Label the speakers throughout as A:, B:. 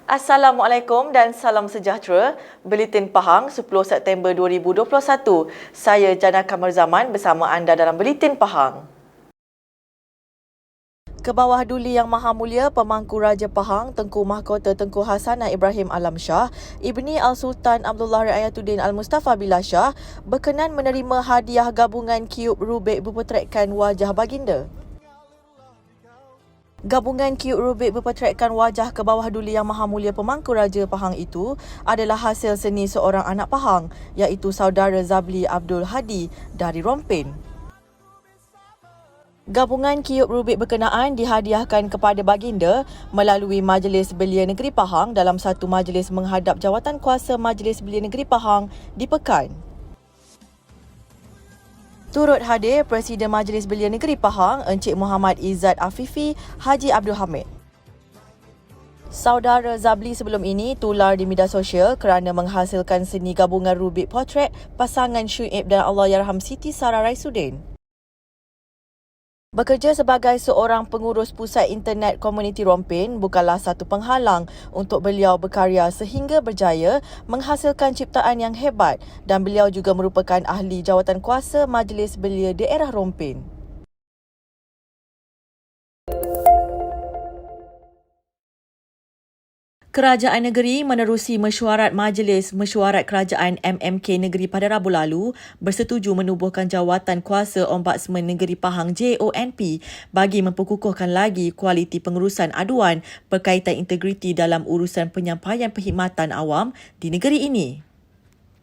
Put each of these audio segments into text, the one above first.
A: Assalamualaikum dan salam sejahtera. Buletin Pahang 10 September 2021. Saya Jana Kamal Zaman bersama anda dalam Buletin Pahang. Kebawah Duli Yang Maha Mulia Pemangku Raja Pahang Tengku Mahkota Tengku Hasanah Ibrahim Alam Shah, Ibni Al-Sultan Abdullah Riayatuddin Al-Mustafa Billah Shah berkenan menerima hadiah gabungan Cube Rubik berpotretkan wajah baginda. Gabungan Cube Rubik berpotretkan wajah Kebawah Duli Yang Maha Mulia Pemangku Raja Pahang itu adalah hasil seni seorang anak Pahang, iaitu saudara Zabli Abdul Hadi dari Rompin. Gabungan Cube Rubik berkenaan dihadiahkan kepada baginda melalui Majlis Belia Negeri Pahang dalam satu majlis menghadap Jawatan Kuasa Majlis Belia Negeri Pahang di Pekan. Turut hadir Presiden Majlis Belia Negeri Pahang Encik Muhammad Izzat Afifi Haji Abdul Hamid. Saudara Zabli sebelum ini tular di media sosial kerana menghasilkan seni gabungan Rubik potret pasangan Syuib dan Allahyarham Siti Sarah Raisuddin. Bekerja sebagai seorang pengurus pusat internet komuniti Rompin bukanlah satu penghalang untuk beliau berkarya sehingga berjaya menghasilkan ciptaan yang hebat, dan beliau juga merupakan ahli jawatan kuasa Majlis Belia Daerah Rompin. Kerajaan negeri menerusi mesyuarat Majlis Mesyuarat Kerajaan MMK Negeri pada Rabu lalu bersetuju menubuhkan Jawatan Kuasa Ombudsman Negeri Pahang JONP bagi memperkukuhkan lagi kualiti pengurusan aduan berkaitan integriti dalam urusan penyampaian perkhidmatan awam di negeri ini.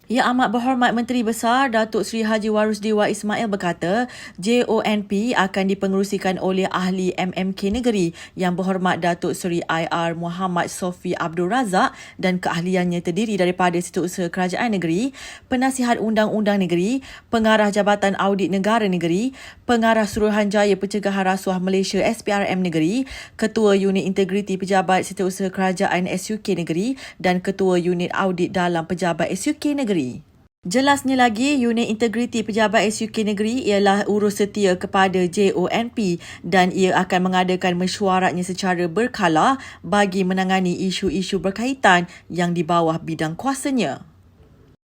A: Yang Amat Berhormat Menteri Besar Datuk Seri Haji Warusdewa Ismail berkata, JONP akan dipengerusikan oleh ahli MMK Negeri Yang Berhormat Datuk Seri IR Muhammad Sofi Abdul Razak, dan keahliannya terdiri daripada Setiausaha Kerajaan Negeri, Penasihat Undang-Undang Negeri, Pengarah Jabatan Audit Negara Negeri, Pengarah Suruhanjaya Pencegahan Rasuah Malaysia SPRM Negeri, Ketua Unit Integriti Pejabat Setiausaha Kerajaan SUK Negeri dan Ketua Unit Audit Dalam Pejabat SUK Negeri. Jelasnya lagi, Unit Integriti Pejabat SUK Negeri ialah urus setia kepada JONP dan ia akan mengadakan mesyuaratnya secara berkala bagi menangani isu-isu berkaitan yang di bawah bidang kuasanya.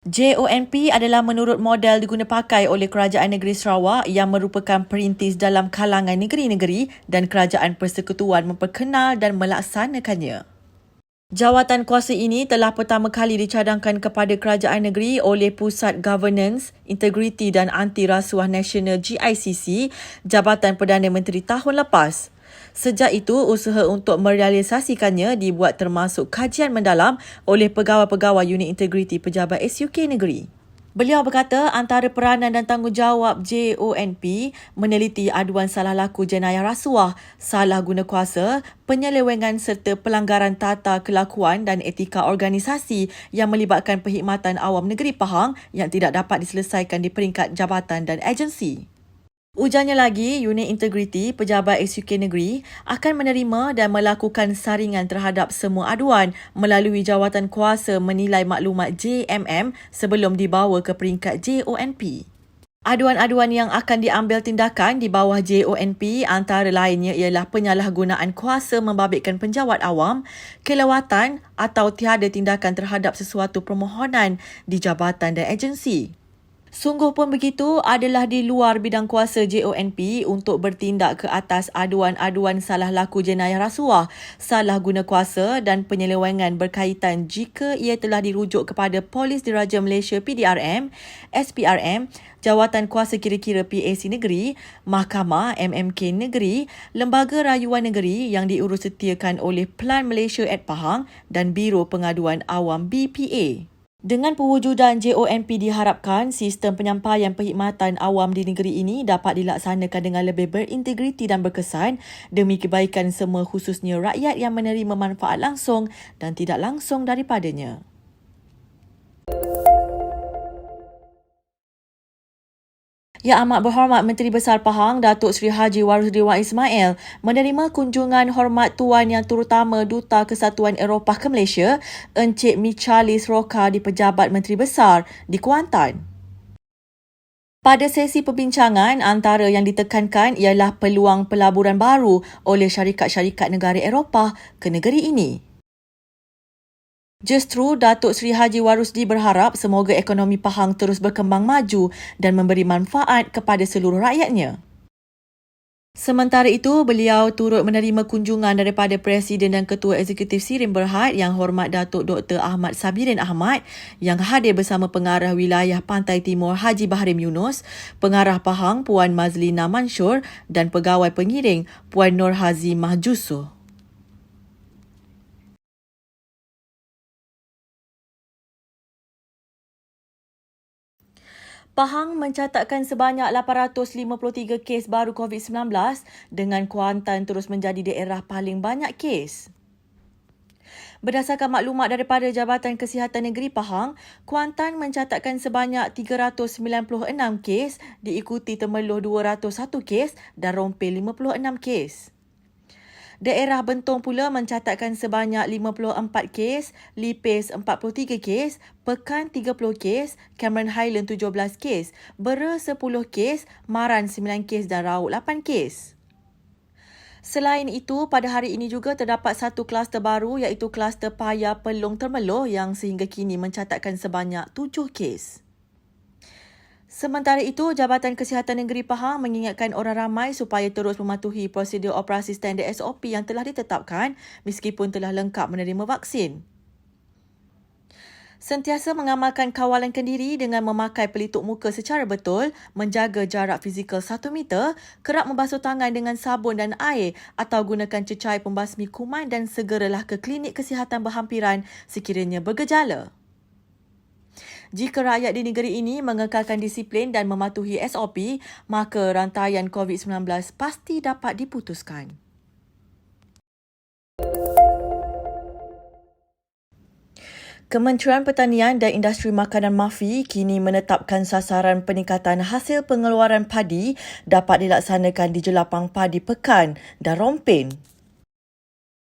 A: JONP adalah menurut model diguna pakai oleh Kerajaan Negeri Sarawak yang merupakan perintis dalam kalangan negeri-negeri dan kerajaan persekutuan memperkenal dan melaksanakannya. Jawatan kuasa ini telah pertama kali dicadangkan kepada kerajaan negeri oleh Pusat Governance, Integriti dan Anti Rasuah Nasional GICC, Jabatan Perdana Menteri tahun lepas. Sejak itu, usaha untuk merealisasikannya dibuat termasuk kajian mendalam oleh pegawai-pegawai Unit Integriti Pejabat SUK Negeri. Beliau berkata antara peranan dan tanggungjawab JONP meneliti aduan salah laku jenayah rasuah, salah guna kuasa, penyelewengan serta pelanggaran tata kelakuan dan etika organisasi yang melibatkan perkhidmatan awam negeri Pahang yang tidak dapat diselesaikan di peringkat jabatan dan agensi. Ujarnya lagi, Unit Integriti Pejabat SUK Negeri akan menerima dan melakukan saringan terhadap semua aduan melalui jawatan kuasa menilai maklumat JMM sebelum dibawa ke peringkat JONP. Aduan-aduan yang akan diambil tindakan di bawah JONP antara lainnya ialah penyalahgunaan kuasa membabitkan penjawat awam, kelewatan atau tiada tindakan terhadap sesuatu permohonan di jabatan dan agensi. Sungguh pun begitu adalah di luar bidang kuasa JONP untuk bertindak ke atas aduan-aduan salah laku jenayah rasuah, salah guna kuasa dan penyelewengan berkaitan jika ia telah dirujuk kepada Polis Diraja Malaysia PDRM, SPRM, Jawatan Kuasa Kira-kira PAC Negeri, Mahkamah MMK Negeri, Lembaga Rayuan Negeri yang diurus setiakan oleh Pelan Malaysia at Pahang dan Biro Pengaduan Awam BPA. Dengan pewujudan JONP diharapkan sistem penyampaian perkhidmatan awam di negeri ini dapat dilaksanakan dengan lebih berintegriti dan berkesan demi kebaikan semua, khususnya rakyat yang menerima manfaat langsung dan tidak langsung daripadanya. Yang Amat Berhormat Menteri Besar Pahang Datuk Seri Haji Warusdewa Ismail menerima kunjungan hormat Tuan Yang Terutama Duta Kesatuan Eropah ke Malaysia, Encik Michalis Roca di Pejabat Menteri Besar di Kuantan. Pada sesi perbincangan, antara yang ditekankan ialah peluang pelaburan baru oleh syarikat-syarikat negara Eropah ke negeri ini. Justru Datuk Seri Haji Warusdi berharap semoga ekonomi Pahang terus berkembang maju dan memberi manfaat kepada seluruh rakyatnya. Sementara itu, beliau turut menerima kunjungan daripada Presiden dan Ketua Eksekutif Sirim Berhad Yang Hormat Datuk Dr. Ahmad Sabirin Ahmad yang hadir bersama Pengarah Wilayah Pantai Timur Haji Bahrim Yunus, Pengarah Pahang Puan Mazlina Mansur dan Pegawai Pengiring Puan Nur Hazi Mahjusuh. Pahang mencatatkan sebanyak 853 kes baru COVID-19 dengan Kuantan terus menjadi daerah paling banyak kes. Berdasarkan maklumat daripada Jabatan Kesihatan Negeri Pahang, Kuantan mencatatkan sebanyak 396 kes, diikuti Temerloh 201 kes dan Rompil 56 kes. Daerah Bentong pula mencatatkan sebanyak 54 kes, Lipis 43 kes, Pekan 30 kes, Cameron Highland 17 kes, Bera 10 kes, Maran 9 kes dan Rauk 8 kes. Selain itu, pada hari ini juga terdapat satu kluster baru iaitu kluster Paya Pelong Temerloh yang sehingga kini mencatatkan sebanyak 7 kes. Sementara itu, Jabatan Kesihatan Negeri Pahang mengingatkan orang ramai supaya terus mematuhi prosedur operasi standard SOP yang telah ditetapkan meskipun telah lengkap menerima vaksin. Sentiasa mengamalkan kawalan kendiri dengan memakai pelitup muka secara betul, menjaga jarak fizikal 1 meter, kerap membasuh tangan dengan sabun dan air atau gunakan cecair pembasmi kuman dan segeralah ke klinik kesihatan berhampiran sekiranya bergejala. Jika rakyat di negeri ini mengekalkan disiplin dan mematuhi SOP, maka rantaian COVID-19 pasti dapat diputuskan. Kementerian Pertanian dan Industri Makanan MAFI kini menetapkan sasaran peningkatan hasil pengeluaran padi dapat dilaksanakan di Jelapang Padi Pekan dan Rompin.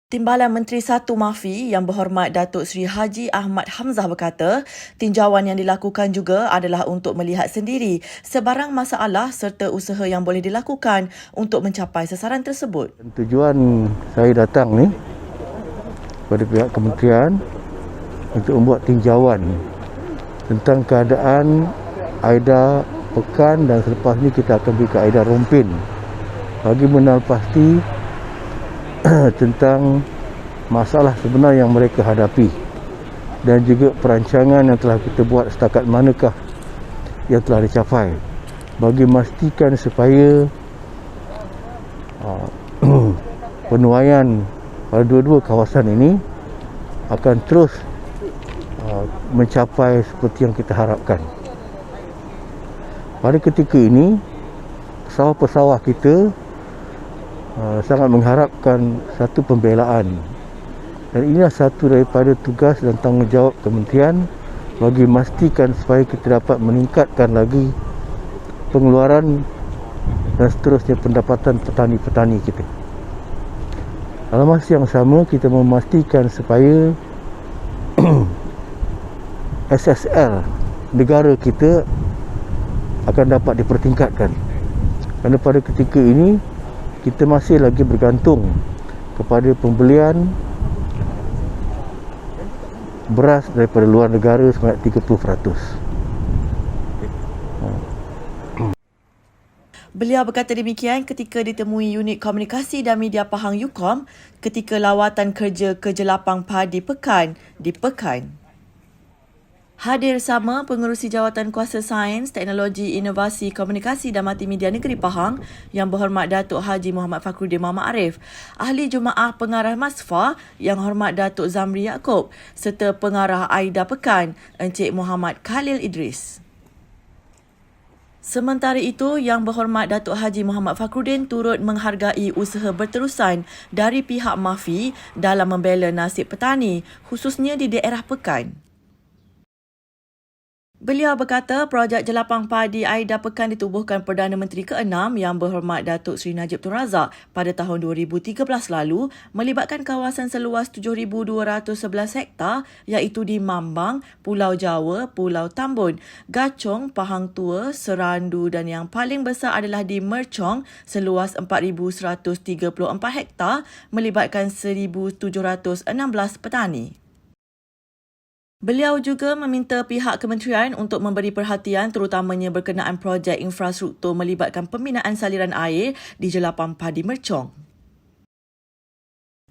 A: Timbalan Menteri Satu MAFI Yang Berhormat Datuk Seri Haji Ahmad Hamzah berkata, tinjauan yang dilakukan juga adalah untuk melihat sendiri sebarang masalah serta usaha yang boleh dilakukan untuk mencapai sasaran tersebut.
B: Tujuan saya datang ni pada pihak kementerian untuk membuat tinjauan tentang keadaan AIDA Pekan dan selepas ni kita akan pergi ke AIDA Rompin bagi mengenal pasti tentang masalah sebenar yang mereka hadapi dan juga perancangan yang telah kita buat setakat manakah yang telah dicapai bagi memastikan supaya penuaian pada dua-dua kawasan ini akan terus mencapai seperti yang kita harapkan. Pada ketika ini pesawah-pesawah kita sangat mengharapkan satu pembelaan dan inilah satu daripada tugas dan tanggungjawab kementerian bagi memastikan supaya kita dapat meningkatkan lagi pengeluaran dan seterusnya pendapatan petani-petani kita. Dalam masa yang sama kita memastikan supaya SSL negara kita akan dapat dipertingkatkan kerana pada ketika ini kita masih lagi bergantung kepada pembelian beras daripada luar negara sebanyak 30%.
A: Beliau berkata demikian ketika ditemui Unit Komunikasi dan Media Pahang UKOM ketika lawatan kerja ke Jelapang Padi Pekan di Pekan. Hadir sama Pengerusi Jawatan Kuasa Sains, Teknologi, Inovasi, Komunikasi dan Multimedia Negeri Pahang Yang Berhormat Datuk Haji Muhammad Fakhruddin Muhammad Arif, Ahli Jumaah Pengarah Masfa Yang Hormat Datuk Zamri Yaakob serta Pengarah AIDA Pekan Encik Muhammad Khalil Idris. Sementara itu, Yang Berhormat Datuk Haji Muhammad Fakhruddin turut menghargai usaha berterusan dari pihak MAFI dalam membela nasib petani, khususnya di daerah Pekan. Beliau berkata projek Jelapang Padi AIDA Pekan ditubuhkan Perdana Menteri ke-6 Yang Berhormat Datuk Seri Najib Tun Razak pada tahun 2013 lalu melibatkan kawasan seluas 7,211 hektar iaitu di Mambang, Pulau Jawa, Pulau Tambun, Gachong, Pahang Tua, Serandu dan yang paling besar adalah di Merchong seluas 4,134 hektar melibatkan 1,716 petani. Beliau juga meminta pihak kementerian untuk memberi perhatian terutamanya berkenaan projek infrastruktur melibatkan pembinaan saliran air di Jelapan Padi Mercong.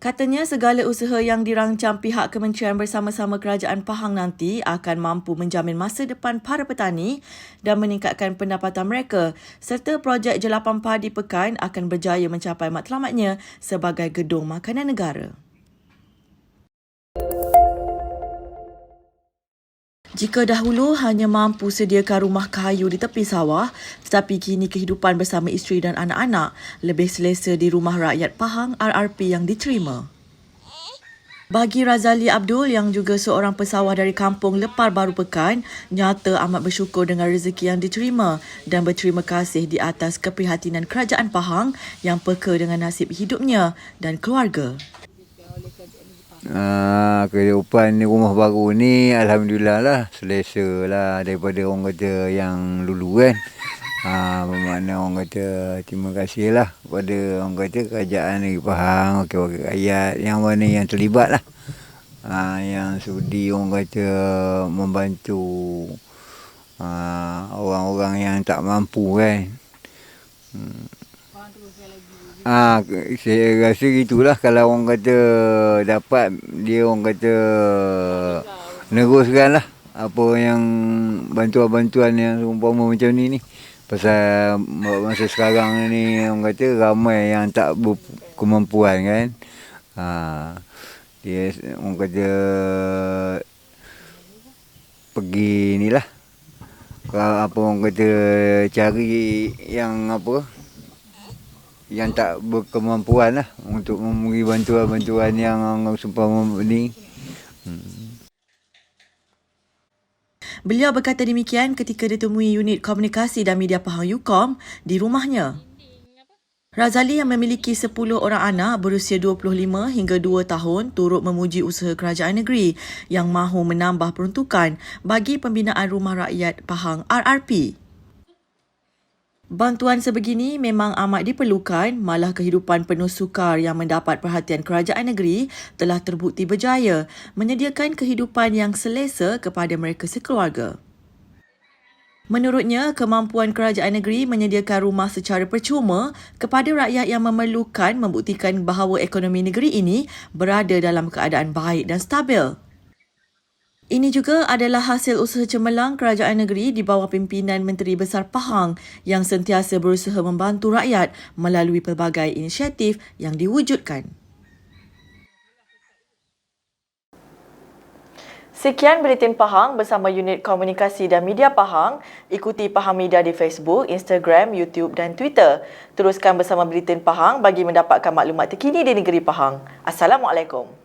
A: Katanya segala usaha yang dirancang pihak kementerian bersama-sama kerajaan Pahang nanti akan mampu menjamin masa depan para petani dan meningkatkan pendapatan mereka serta projek Jelapan Padi Pekan akan berjaya mencapai matlamatnya sebagai gedung makanan negara. Jika dahulu hanya mampu sediakan rumah kayu di tepi sawah, tetapi kini kehidupan bersama isteri dan anak-anak lebih selesa di Rumah Rakyat Pahang RRP yang diterima. Bagi Razali Abdul yang juga seorang pesawah dari kampung Lepar Baru Pekan, nyata amat bersyukur dengan rezeki yang diterima dan berterima kasih di atas keprihatinan Kerajaan Pahang yang peka dengan nasib hidupnya dan keluarga.
C: Kehidupan di rumah baru ni alhamdulillah lah, selesa lah daripada orang kata yang dulu kan. Bermakna orang kata terima kasih lah kepada orang kata kerajaan negeri Pahang, wakil-wakil rakyat yang mana yang terlibat lah. Yang sudi orang kata membantu orang-orang yang tak mampu kan. Saya rasa gitulah, kalau orang kata dapat dia orang kata neruskan lah apa yang bantuan-bantuan yang seumpama macam ni. Pasal masa sekarang ni orang kata ramai yang tak berkemampuan kan. Dia orang kata pergi ni lah, apa orang kata cari yang apa yang tak berkemampuan lah untuk memberi bantuan-bantuan yang seumpama ni.
A: Beliau berkata demikian ketika ditemui unit komunikasi dan media Pahang UKOM di rumahnya. Razali yang memiliki 10 orang anak berusia 25 hingga 2 tahun turut memuji usaha kerajaan negeri yang mahu menambah peruntukan bagi pembinaan Rumah Rakyat Pahang RRP. Bantuan sebegini memang amat diperlukan, malah kehidupan penuh sukar yang mendapat perhatian kerajaan negeri telah terbukti berjaya menyediakan kehidupan yang selesa kepada mereka sekeluarga. Menurutnya, kemampuan kerajaan negeri menyediakan rumah secara percuma kepada rakyat yang memerlukan membuktikan bahawa ekonomi negeri ini berada dalam keadaan baik dan stabil. Ini juga adalah hasil usaha cemerlang kerajaan negeri di bawah pimpinan Menteri Besar Pahang yang sentiasa berusaha membantu rakyat melalui pelbagai inisiatif yang diwujudkan. Sekian Buletin Pahang bersama unit komunikasi dan media Pahang. Ikuti Pahang Media di Facebook, Instagram, YouTube dan Twitter. Teruskan bersama Buletin Pahang bagi mendapatkan maklumat terkini di negeri Pahang. Assalamualaikum.